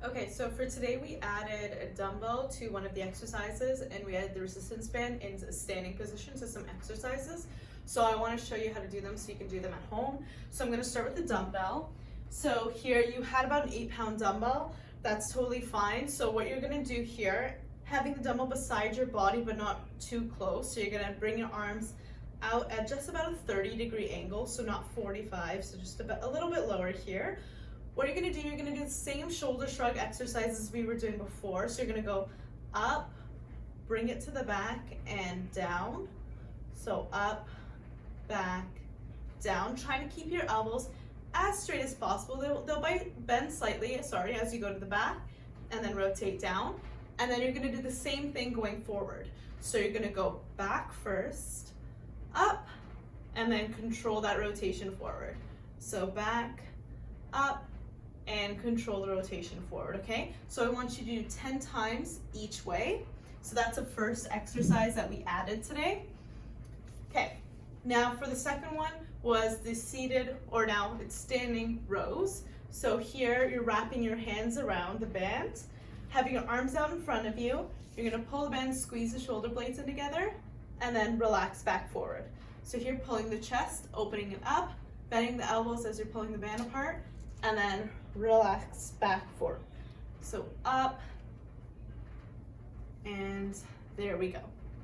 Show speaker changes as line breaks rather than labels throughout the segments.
Okay, so for today we added a dumbbell to one of the exercises and we added the resistance band in a standing position to some exercises. So I want to show you how to do them so you can do them at home. So I'm going to start with the dumbbell. So here you had about an 8-pound dumbbell. That's totally fine. So what you're going to do here, having the dumbbell beside your body but not too close. So you're going to bring your arms out at just about a 30-degree angle, so not 45, so just a little bit lower here. What you're going to do, you're going to do the same shoulder shrug exercises we were doing before. So you're going to go up, bring it to the back, and down. So up, back, down. Trying to keep your elbows as straight as possible. They'll bend slightly, as you go to the back, and then rotate down. And then you're going to do the same thing going forward. So you're going to go back first, up, and then control that rotation forward. So back, up, and control the rotation forward, okay? So I want you to do 10 times each way. So that's the first exercise that we added today. Okay, now for the second one was the seated, or now it's standing rows. So here you're wrapping your hands around the band, having your arms out in front of you. You're gonna pull the band, squeeze the shoulder blades in together, and then relax back forward. So here pulling the chest, opening it up, bending the elbows as you're pulling the band apart, and then relax back forward. So up, and there we go.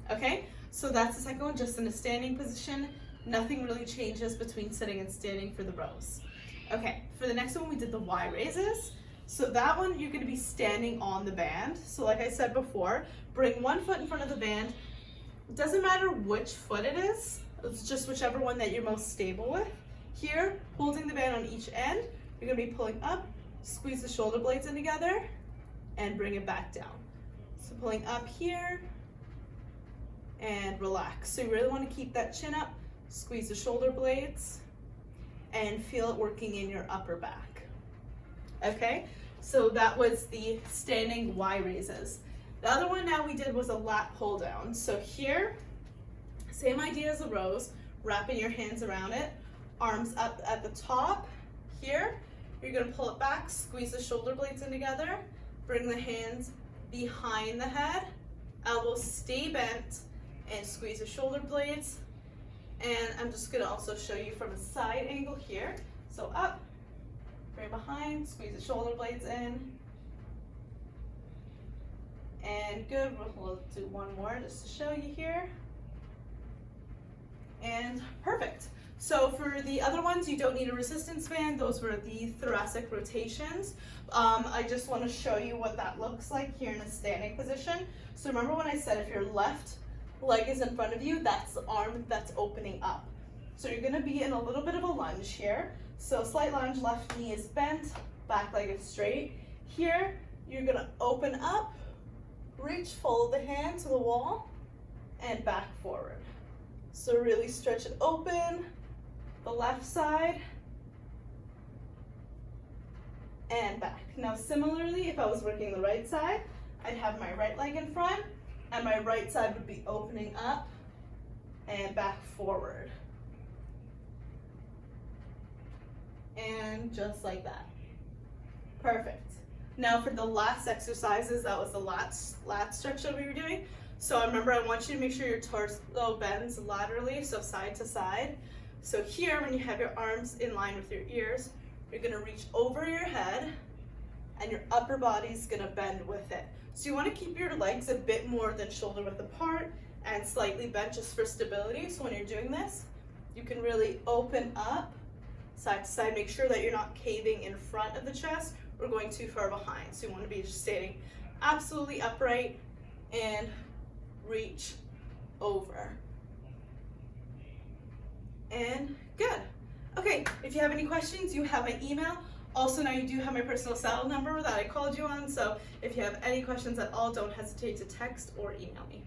Okay, so that's the second one, just in a standing position. Nothing really changes between sitting and standing for the rows. Okay, for the next one we did the Y raises. So that one you're gonna be standing on the band. So like I said before, bring one foot in front of the band. It doesn't matter which foot it is, it's just whichever one that you're most stable with. Here, holding the band on each end, you're gonna be pulling up, squeeze the shoulder blades in together, and bring it back down. So pulling up here, and relax. So you really wanna keep that chin up, squeeze the shoulder blades, and feel it working in your upper back. Okay, so that was the standing Y raises. The other one now we did was a lat pull down. So here, same idea as the rows, wrapping your hands around it, arms up at the top. Here, you're gonna pull it back, squeeze the shoulder blades in together, bring the hands behind the head, elbows stay bent, and squeeze the shoulder blades. And I'm just gonna also show you from a side angle here. So up, bring behind, squeeze the shoulder blades in. And good, we'll do one more just to show you here. And perfect. So for the other ones, you don't need a resistance band. Those were the thoracic rotations. I just want to show you what that looks like here in a standing position. So remember when I said if your left leg is in front of you, that's the arm that's opening up. So you're going to be in a little bit of a lunge here. So slight lunge, left knee is bent, back leg is straight. Here, you're going to open up, reach, follow the hand to the wall, and back forward. So really stretch it open, the left side, and back. Now similarly, if I was working the right side, I'd have my right leg in front, and my right side would be opening up and back forward. And just like that. Perfect. Now for the last exercises, that was the lat stretch that we were doing. So remember, I want you to make sure your torso bends laterally, so side to side. So here, when you have your arms in line with your ears, you're gonna reach over your head, and your upper body's gonna bend with it. So you wanna keep your legs a bit more than shoulder width apart and slightly bent just for stability. So when you're doing this, you can really open up side to side. Make sure that you're not caving in front of the chest or going too far behind. So you wanna be just standing absolutely upright and reach over. And good. Okay, if you have any questions, you have my email. Also, now you do have my personal cell number that I called you on, so if you have any questions at all, don't hesitate to text or email me.